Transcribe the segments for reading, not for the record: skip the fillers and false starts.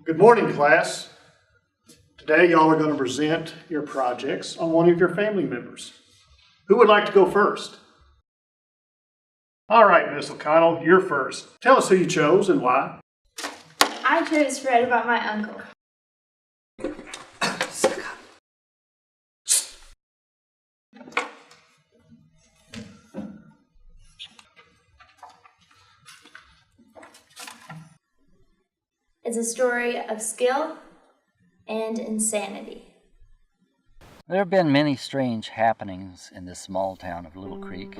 Good morning, class. Today, y'all are going to present your projects on one of your family members. Who would like to go first? All right, Miss O'Connell, you're first. Tell us who you chose and why. I chose to write about my uncle. It's a story of skill and insanity. There have been many strange happenings in this small town of Little Creek,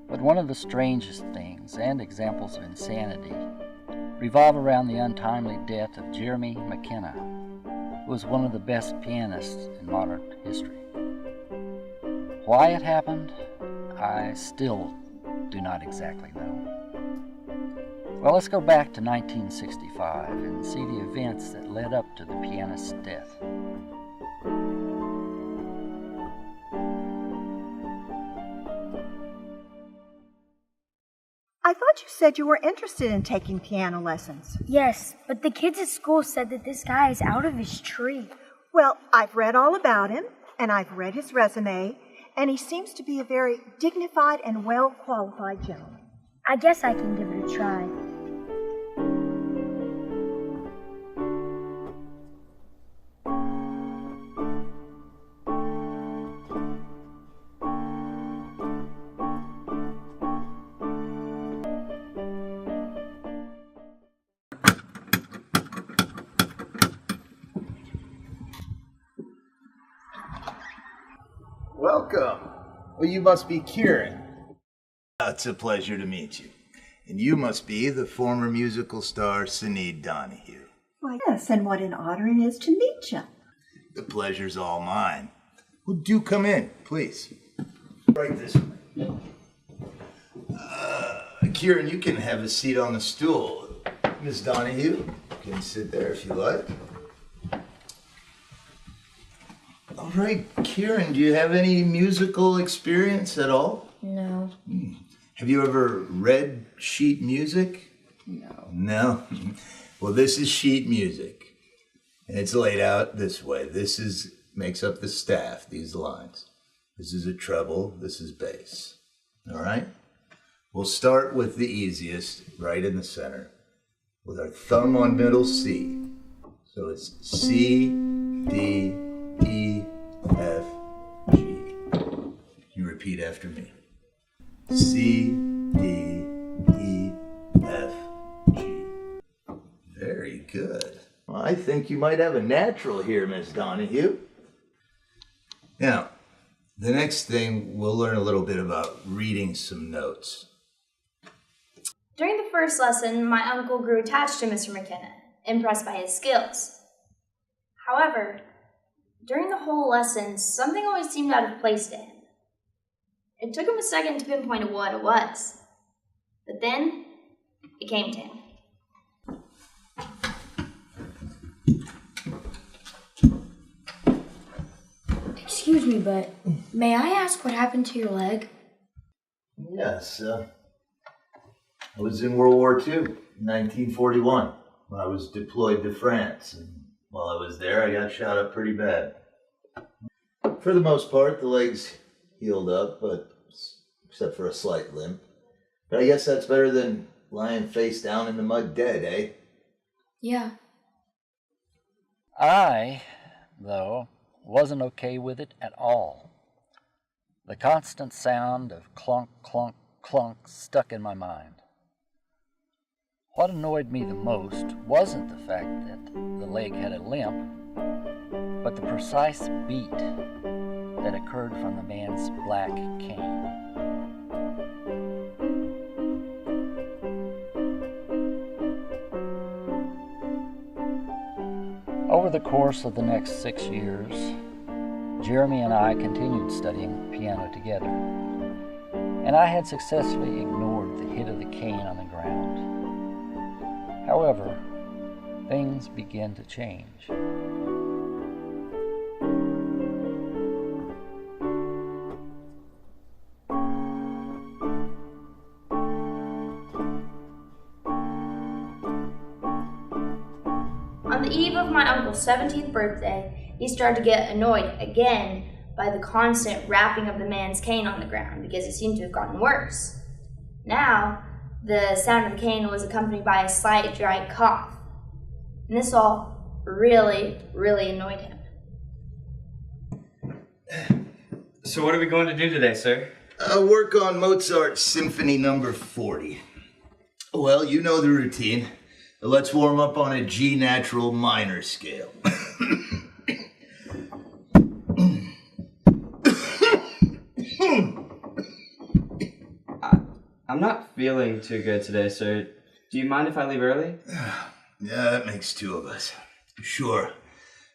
but one of the strangest things and examples of insanity revolve around the untimely death of Jeremy McKenna, who was one of the best pianists in modern history. Why it happened, I still do not exactly know. Well, let's go back to 1965 and see the events that led up to the pianist's death. I thought you said you were interested in taking piano lessons. Yes, but the kids at school said that this guy is out of his tree. Well, I've read all about him, and I've read his resume, and he seems to be a very dignified and well-qualified gentleman. I guess I can give it a try. Welcome. Well, you must be Kieran. It's a pleasure to meet you. And you must be the former musical star Sinead Donahue. Why, yes, and what an honor it is to meet you. The pleasure's all mine. Well, do come in, please. Right this way. Kieran, you can have a seat on the stool. Miss Donahue, you can sit there if you like. All right, Kieran, do you have any musical experience at all? No. Have you ever read sheet music? No. No? Well, this is sheet music. And it's laid out this way. This makes up the staff, these lines. This is a treble, this is bass. All right? We'll start with the easiest, right in the center, with our thumb on middle C. So it's C, D, E, F, G. You repeat after me. C, D, E, F, G. Very good. Well, I think you might have a natural here, Miss Donahue. Now, the next thing, we'll learn a little bit about reading some notes. During the first lesson, my uncle grew attached to Mr. McKenna, impressed by his skills. However, during the whole lesson, something always seemed out of place to him. It took him a second to pinpoint what it was, but then it came to him. Excuse me, but may I ask what happened to your leg? Yes, I was in World War II, 1941, when I was deployed to France. And while I was there, I got shot up pretty bad. For the most part, the leg's healed up, but except for a slight limp. But I guess that's better than lying face down in the mud dead, eh? Yeah. I, though, wasn't okay with it at all. The constant sound of clunk, clunk, clunk stuck in my mind. What annoyed me the most wasn't the fact that the leg had a limp, but the precise beat that occurred from the man's black cane. Over the course of the next 6 years, Jeremy and I continued studying piano together, and I had successfully ignored the hit of the cane on the ground. However, things began to change. On the eve of my uncle's 17th birthday, he started to get annoyed again by the constant rapping of the man's cane on the ground because it seemed to have gotten worse. Now, the sound of the cane was accompanied by a slight dry cough. And this all really, really annoyed him. So what are we going to do today, sir? Work on Mozart's Symphony Number 40. Well, you know the routine. Let's warm up on a G natural minor scale. I'm not feeling too good today, sir. Do you mind if I leave early? Yeah, that makes two of us. Sure.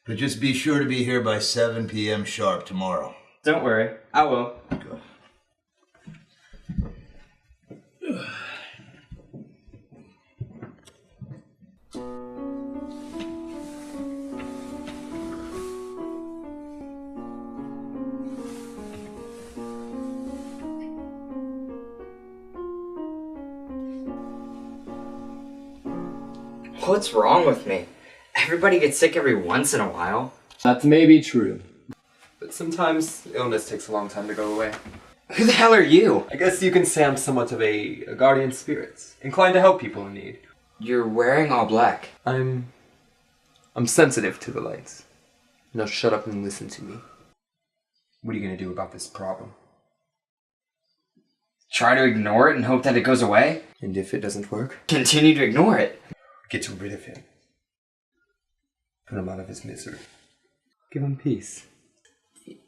But just be sure to be here by 7 p.m. sharp tomorrow. Don't worry, I will. Go. What's wrong with me? Everybody gets sick every once in a while. That may be true, but sometimes illness takes a long time to go away. Who the hell are you? I guess you can say I'm somewhat of a guardian spirit, inclined to help people in need. You're wearing all black. I'm sensitive to the lights. Now shut up and listen to me. What are you gonna do about this problem? Try to ignore it and hope that it goes away? And if it doesn't work? Continue to ignore it. Get rid of him. Put him out of his misery. Give him peace.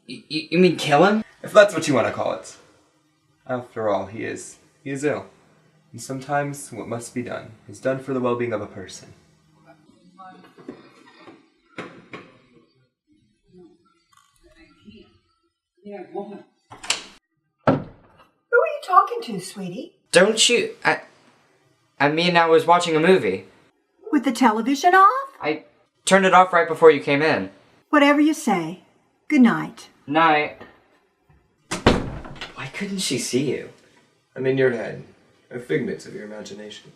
You mean kill him? If that's what you want to call it. After all, he is ill. And sometimes what must be done is done for the well-being of a person. Who are you talking to, sweetie? Don't you... I mean, I was watching a movie. With the television off? I turned it off right before you came in. Whatever you say. Good night. Night. Why couldn't she see you? I'm in your head. A figment of your imagination.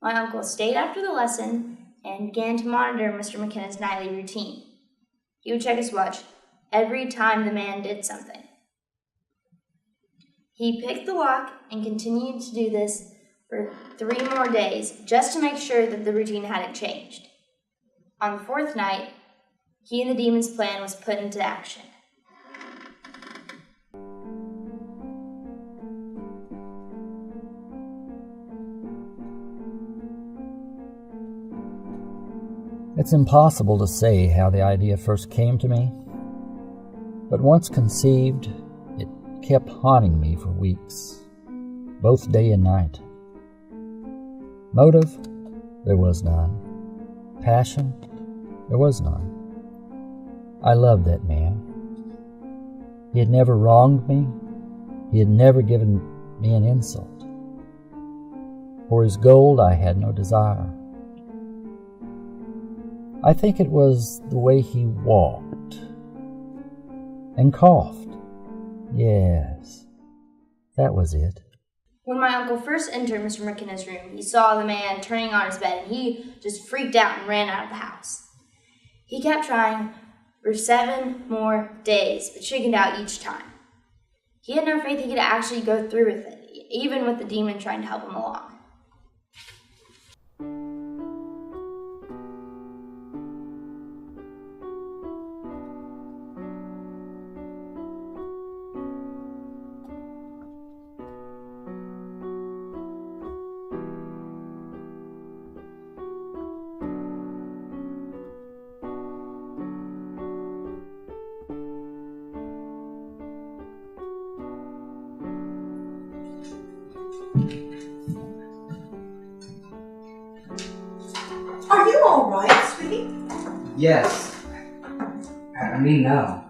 My uncle stayed after the lesson and began to monitor Mr. McKenna's nightly routine. He would check his watch every time the man did something. He picked the lock and continued to do this for 3 more days just to make sure that the routine hadn't changed. On the 4th night, he and the demon's plan was put into action. It's impossible to say how the idea first came to me, but once conceived, it kept haunting me for weeks, both day and night. Motive? There was none. Passion? There was none. I loved that man. He had never wronged me. He had never given me an insult. For his gold I had no desire. I think it was the way he walked and coughed. Yes, that was it. When my uncle first entered Mr. McKenna's room, he saw the man turning on his bed, and he just freaked out and ran out of the house. He kept trying for 7 more days, but chickened out each time. He had no faith he could actually go through with it, even with the demon trying to help him along. Are you all right, sweetie? Yes. I mean, no.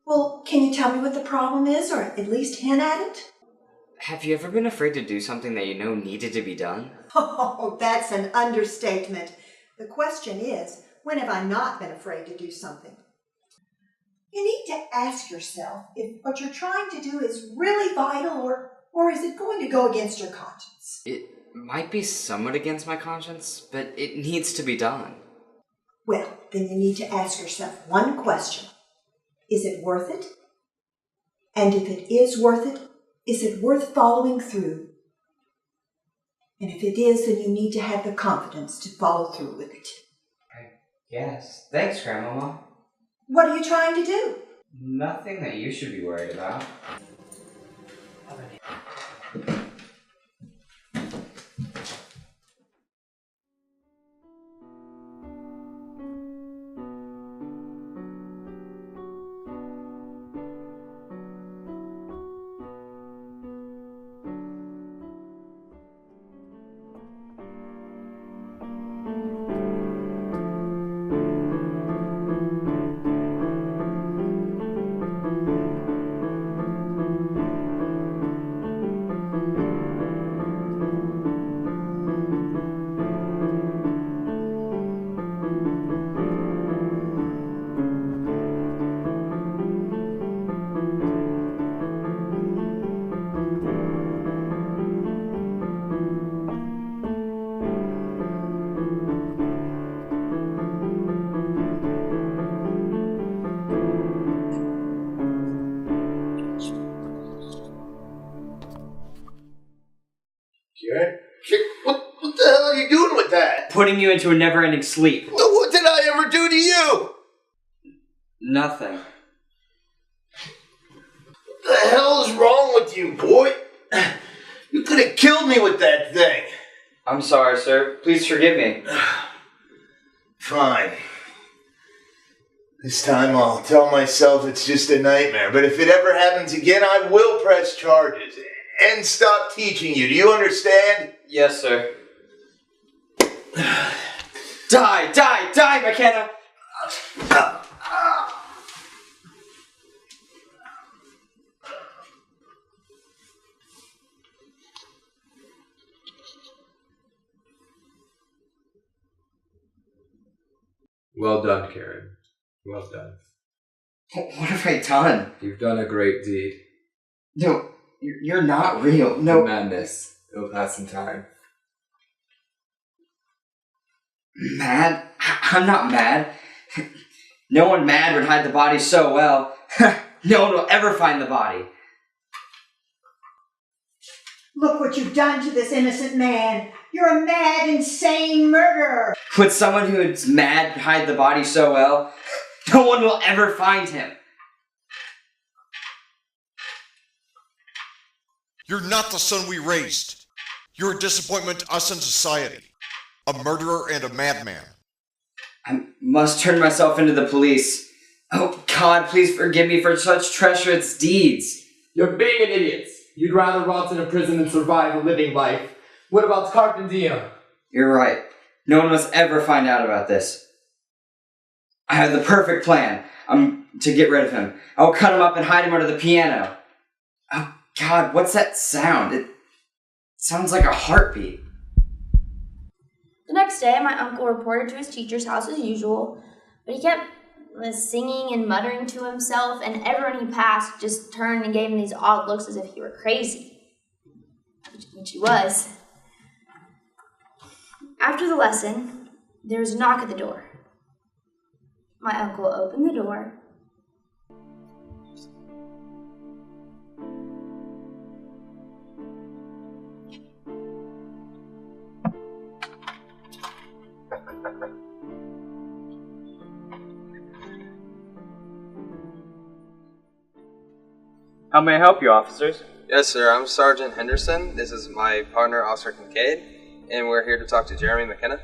Well, can you tell me what the problem is, or at least hint at it? Have you ever been afraid to do something that you know needed to be done? Oh, that's an understatement. The question is, when have I not been afraid to do something? You need to ask yourself if what you're trying to do is really vital, or is it going to go against your conscience? might be somewhat against my conscience, but it needs to be done. Well, then you need to ask yourself one question. Is it worth it? And if it is worth it, is it worth following through? And if it is, then you need to have the confidence to follow through with it. Yes. Thanks, Grandmama. What are you trying to do? Nothing that you should be worried about. Kieran? What the hell are you doing with that? Putting you into a never-ending sleep. What did I ever do to you? Nothing. What the hell is wrong with you, boy? You could have killed me with that thing. I'm sorry, sir. Please forgive me. Fine. This time I'll tell myself it's just a nightmare, but if it ever happens again, I will press charges and stop teaching you. Do you understand? Yes, sir. Die, McKenna! Well done, Kieran. Well done. What have I done? You've done a great deed. No, you're not real. No. Madness. It'll pass in time. Mad? I'm not mad. No one mad would hide the body so well. No one will ever find the body. Look what you've done to this innocent man. You're a mad, insane murderer. Would someone who is mad hide the body so well? No one will ever find him. You're not the son we raised. You're a disappointment to us and society. A murderer and a madman. I must turn myself into the police. Oh God, please forgive me for such treacherous deeds. You're being an idiot. You'd rather rot in a prison than survive a living life. What about carpe diem? You're right. No one must ever find out about this. I have the perfect plan. To get rid of him. I'll cut him up and hide him under the piano. Oh God, what's that sound? It sounds like a heartbeat. The next day, my uncle reported to his teacher's house as usual, but he kept singing and muttering to himself, and everyone he passed just turned and gave him these odd looks as if he were crazy, which he was. After the lesson, there was a knock at the door. My uncle opened the door. How may I help you, officers? Yes, sir. I'm Sergeant Henderson. This is my partner, Officer Kincaid, and we're here to talk to Jeremy McKenna.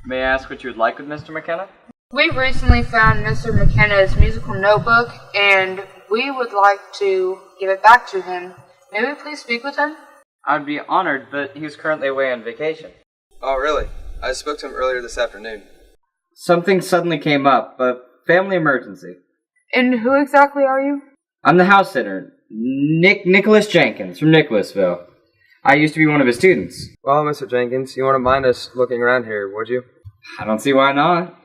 May I ask what you would like with Mr. McKenna? We recently found Mr. McKenna's musical notebook, and we would like to give it back to him. May we please speak with him? I'd be honored, but he's currently away on vacation. Oh, really? I spoke to him earlier this afternoon. Something suddenly came up, a family emergency. And who exactly are you? I'm the house sitter, Nicholas Jenkins from Nicholasville. I used to be one of his students. Well, Mr. Jenkins, you wouldn't mind us looking around here, would you? I don't see why not.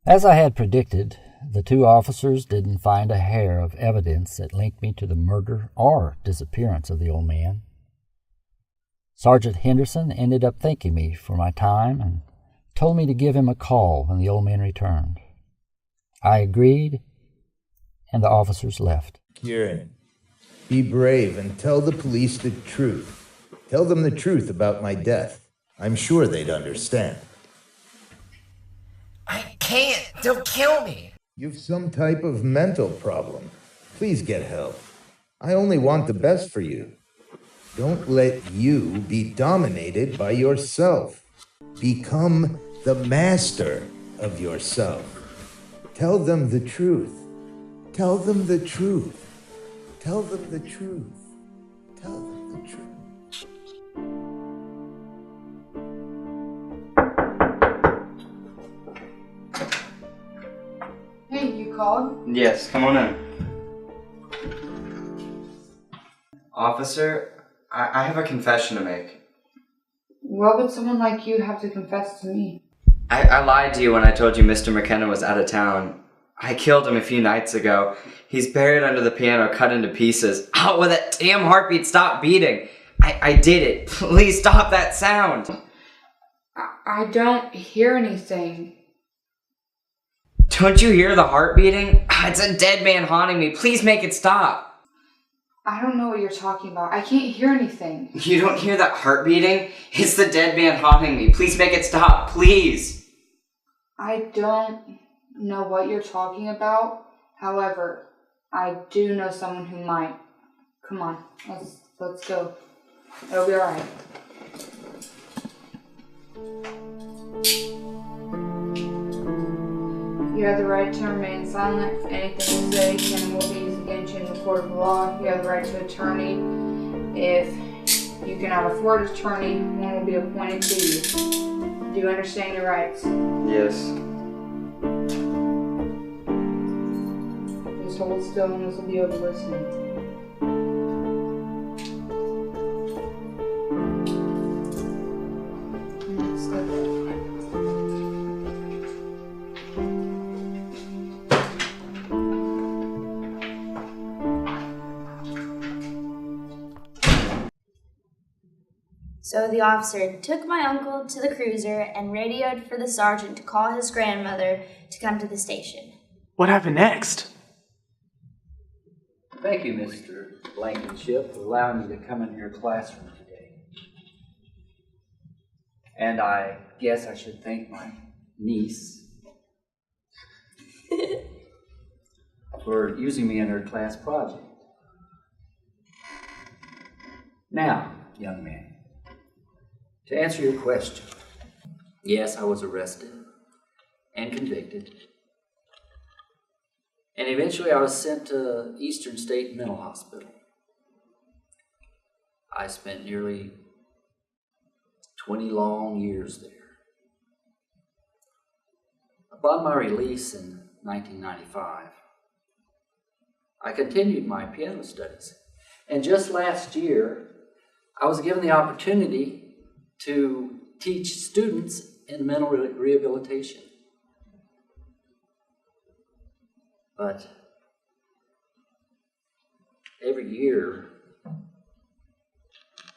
As I had predicted, the two officers didn't find a hair of evidence that linked me to the murder or disappearance of the old man. Sergeant Henderson ended up thanking me for my time and told me to give him a call when the old man returned. I agreed, and the officers left. Kieran, be brave and tell the police the truth. Tell them the truth about my death. I'm sure they'd understand. I can't. They'll kill me. You've some type of mental problem. Please get help. I only want the best for you. Don't let you be dominated by yourself. Become the master of yourself. Tell them the truth. Tell them the truth. Tell them the truth. Tell them the truth. Hey, you called? Yes, come on in. Officer, I have a confession to make. What would someone like you have to confess to me? I lied to you when I told you Mr. McKenna was out of town. I killed him a few nights ago. He's buried under the piano, cut into pieces. Oh, will that damn heartbeat stop beating? I did it. Please stop that sound. I don't hear anything. Don't you hear the heart beating? It's a dead man haunting me. Please make it stop. I don't know what you're talking about. I can't hear anything. You don't hear that heart beating? It's the dead man haunting me. Please make it stop. Please. I don't know what you're talking about. However, I do know someone who might. Come on, let's go. It'll be alright. You have the right to remain silent. Anything you say can and will be used against you in the court of law. You have the right to attorney. If you cannot afford an attorney, one will be appointed to you. Do you understand your rights? Yes. Just hold still and this will be over listening. Let's go. So the officer took my uncle to the cruiser and radioed for the sergeant to call his grandmother to come to the station. What happened next? Thank you, Mr. Blankenship, for allowing me to come into your classroom today. And I guess I should thank my niece for using me in her class project. Now, young man, to answer your question, yes, I was arrested and convicted. And eventually I was sent to Eastern State Mental Hospital. I spent nearly 20 long years there. Upon my release in 1995, I continued my piano studies. And just last year, I was given the opportunity to teach students in mental rehabilitation. But every year,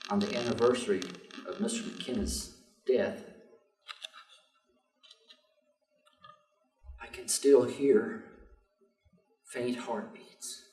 on the anniversary of Mr. McKenna's death, I can still hear faint heartbeats.